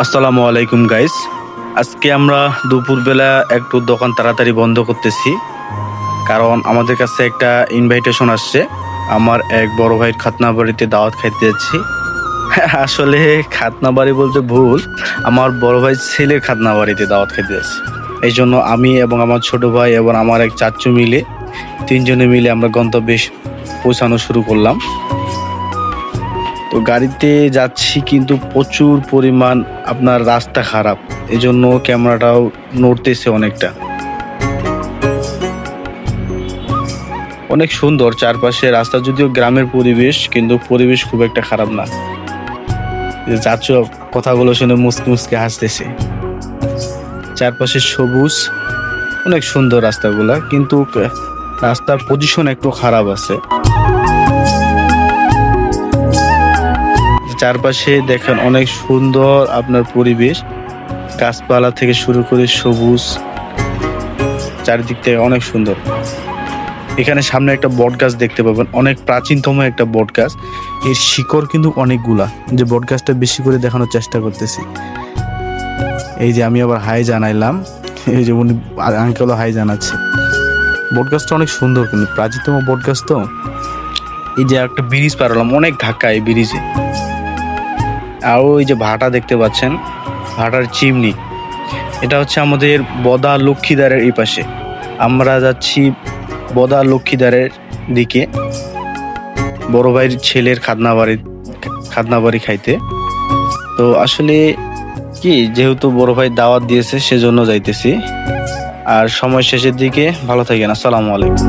আসসালামু আলাইকুম গাইস। আজকে আমরা দুপুরবেলা একটু দোকান তাড়াতাড়ি বন্ধ করতেছি, কারণ আমাদের কাছে একটা ইনভাইটেশন আসছে। আমার এক বড় ভাইয়ের খাতনা বাড়িতে দাওয়াত খাইতে যাচ্ছি। আসলে খাতনা বাড়ি বলতে ভুল, আমার বড় ভাই ছেলের খাতনা বাড়িতে দাওয়াত খাইতে যাচ্ছি। এই জন্য আমি এবং আমার ছোট ভাই এবং আমার এক চাচু মিলে তিনজনে মিলে আমরা গন্তব্যে পৌঁছানো শুরু করলাম। তো গাড়িতে যাচ্ছি কিন্তু প্রচুর পরিমাণ আপনার রাস্তা খারাপ, এই জন্য ক্যামেরাটাও নড়তেছে অনেকটা। অনেক সুন্দর চারপাশে রাস্তা, যদিও গ্রামের পরিবেশ, কিন্তু পরিবেশ খুব একটা খারাপ না। যাচ্ছ কথাগুলো শুনে মুসকে মুসকে হাসতেছে। চারপাশে সবুজ, অনেক সুন্দর রাস্তাগুলা, কিন্তু রাস্তার পজিশন একটু খারাপ আছে। চারপাশে দেখেন অনেক সুন্দর আপনার পরিবেশ, গাছপালা থেকে শুরু করে সবুজ, চারিদিক থেকে অনেক সুন্দর। এখানে সামনে একটা বট গাছ দেখতে পাবেন, অনেক প্রাচীনতম একটা বট গাছ। এর শিকড় কিন্তু অনেকগুলা, যে বট গাছটা বেশি করে দেখানোর চেষ্টা করতেছি। এই যে আমি আবার হাই জানাইলাম, এই যে উনি আঙ্কেলও হাই জানাচ্ছে। বট গাছটা অনেক সুন্দর, কিন্তু প্রাচীনতম বট গাছ তো। এই যে একটা ব্রিজ পার হলাম, অনেক ধাক্কা এই ব্রিজে। আর ওই যে ভাটা দেখতে পাচ্ছেন, ভাটার চিমনি, এটা হচ্ছে আমাদের বদা লক্ষ্মীদ্বারের এই পাশে। আমরা যাচ্ছি বদা লক্ষ্মীদ্বারের দিকে, বড় ভাইয়ের ছেলের খাতনা বাড়ি খাইতে। তো আসলে কি, যেহেতু বড় ভাই দাওয়াত দিয়েছে সেজন্য যাইতেছি। আর সময় শেষের দিকে। ভালো থাকেন, আসসালামু আলাইকুম।